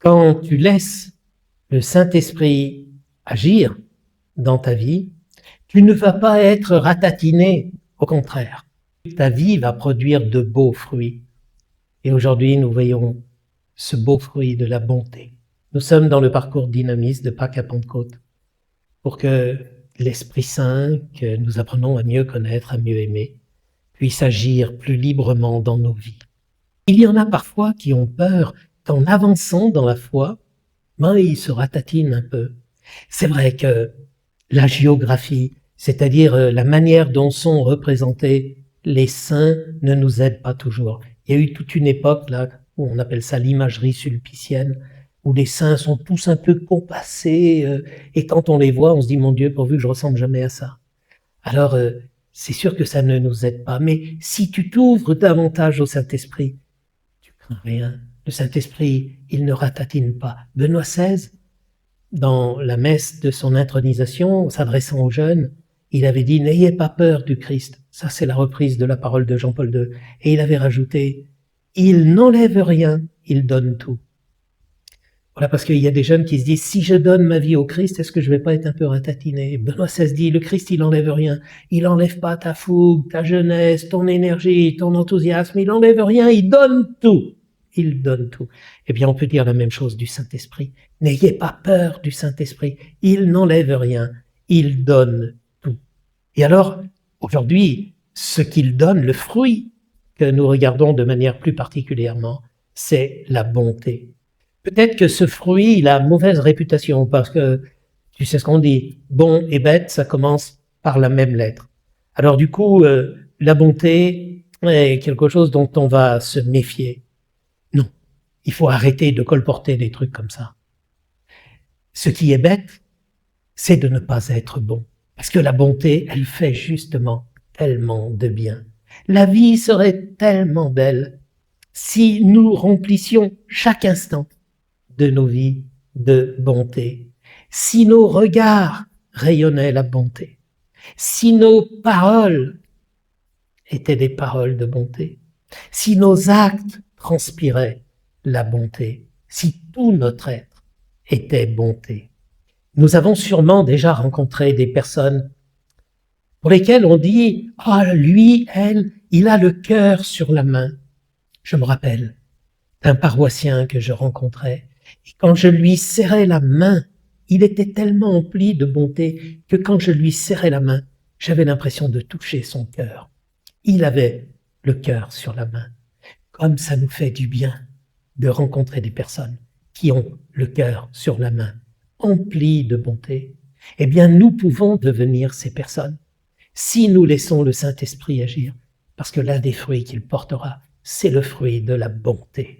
Quand tu laisses le Saint-Esprit agir dans ta vie, tu ne vas pas être ratatiné, au contraire. Ta vie va produire de beaux fruits. Et aujourd'hui, nous voyons ce beau fruit de la bonté. Nous sommes dans le parcours dynamiste de Pâques à Pentecôte pour que l'Esprit Saint, que nous apprenons à mieux connaître, à mieux aimer, puisse agir plus librement dans nos vies. Il y en a parfois qui ont peur qu'en avançant dans la foi, ils se ratatinent un peu. C'est vrai que la géographie, c'est-à-dire la manière dont sont représentés les saints, ne nous aide pas toujours. Il y a eu toute une époque là où on appelle ça l'imagerie sulpicienne, où les saints sont tous un peu compassés, et quand on les voit, on se dit, mon Dieu, pourvu que je ressemble jamais à ça. Alors, c'est sûr que ça ne nous aide pas. Mais si tu t'ouvres davantage au Saint-Esprit, tu crains rien. Le Saint-Esprit, il ne ratatine pas. Benoît XVI, dans la messe de son intronisation, s'adressant aux jeunes, il avait dit « N'ayez pas peur du Christ ». Ça, c'est la reprise de la parole de Jean-Paul II. Et il avait rajouté « Il n'enlève rien, il donne tout ». Voilà, parce qu'il y a des jeunes qui se disent « Si je donne ma vie au Christ, est-ce que je vais pas être un peu ratatiné ?» Benoît XVI dit « Le Christ, il enlève rien. Il enlève pas ta fougue, ta jeunesse, ton énergie, ton enthousiasme. Il enlève rien, il donne tout. » Il donne tout. Eh bien, on peut dire la même chose du Saint-Esprit. N'ayez pas peur du Saint-Esprit. Il n'enlève rien. Il donne tout. Et alors, aujourd'hui, ce qu'il donne, le fruit que nous regardons de manière plus particulièrement, c'est la bonté. Peut-être que ce fruit, il a mauvaise réputation parce que, tu sais ce qu'on dit, bon et bête, ça commence par la même lettre. Alors du coup, la bonté est quelque chose dont on va se méfier. Non, il faut arrêter de colporter des trucs comme ça. Ce qui est bête, c'est de ne pas être bon. Parce que la bonté, elle fait justement tellement de bien. La vie serait tellement belle si nous remplissions chaque instant de nos vies de bonté. Si nos regards rayonnaient la bonté. Si nos paroles étaient des paroles de bonté. Si nos actes transpiraient la bonté, si tout notre être était bonté. Nous avons sûrement déjà rencontré des personnes pour lesquelles on dit « Ah, lui, elle, il a le cœur sur la main ». Je me rappelle d'un paroissien que je rencontrais, et quand je lui serrais la main, il était tellement empli de bonté que quand je lui serrais la main, j'avais l'impression de toucher son cœur. Il avait le cœur sur la main. Comme ça nous fait du bien de rencontrer des personnes qui ont le cœur sur la main, emplis de bonté. Eh bien, nous pouvons devenir ces personnes si nous laissons le Saint-Esprit agir, parce que l'un des fruits qu'il portera, c'est le fruit de la bonté.